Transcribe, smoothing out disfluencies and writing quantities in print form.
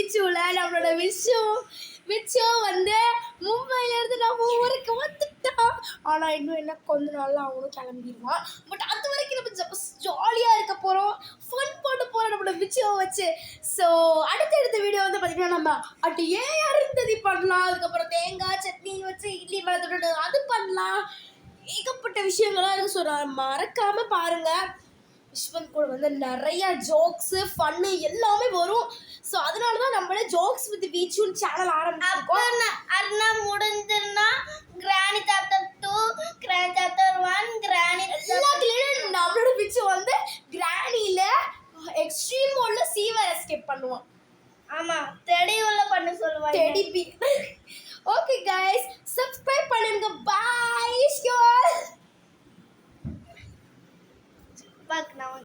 விச்சுல நம்மளோட விச்சு வந்து மும்பையிலேருந்து நம்ம ஊருக்கு வந்துட்டான். ஆனால் இன்னும் என்ன கொஞ்ச நாளில் அவனும் கிளம்பிடுவான். பட் அது வரைக்கும் நம்ம ஜாலியாக இருக்க போகிறோம், ஃபன் பண்ண போகிறோம் நம்மளோட விச்சுவை வச்சு. ஸோ அடுத்தடுத்த வீடியோ வந்து பார்த்திங்கன்னா நம்ம அட்டு அருந்ததி பண்ணலாம், அதுக்கப்புறம் தேங்காய் சட்னி வச்சு இட்லி மேலே தொட்டு அது பண்ணலாம், ஏகப்பட்ட விஷயங்கள்லாம் இருக்குது. ஸோ மறக்காமல் பாருங்கள். விஸ்வந்த் கூட வந்து நிறைய ஜோக்ஸு ஃபன்னு எல்லாமே வரும். ஸோ அதனால தான் நம்மளே ஜோக்ஸ் வித் வீச்சுன்னு சேனல் ஆரம்பிச்சிருக்கோம். அண்ணா முடிஞ்சிருந்தா கிராணி சாப்டர் 2, கிராணி சாப்டர் 1, கிராணி எல்லாத்துலேயும் நம்மளோட விச்சு வந்து கிராணியில் எக்ஸ்ட்ரீம் மோடில் சீவர் எஸ்கேப் பண்ணுவோம். ஆமாம், டெடி உள்ள பண்ண சொல்லுவாங்க. டெடி பி. ஓகே கைஸ், சப்ஸ்கிரைப் பண்ணுங்க. பாய். பார்க்கலாம்.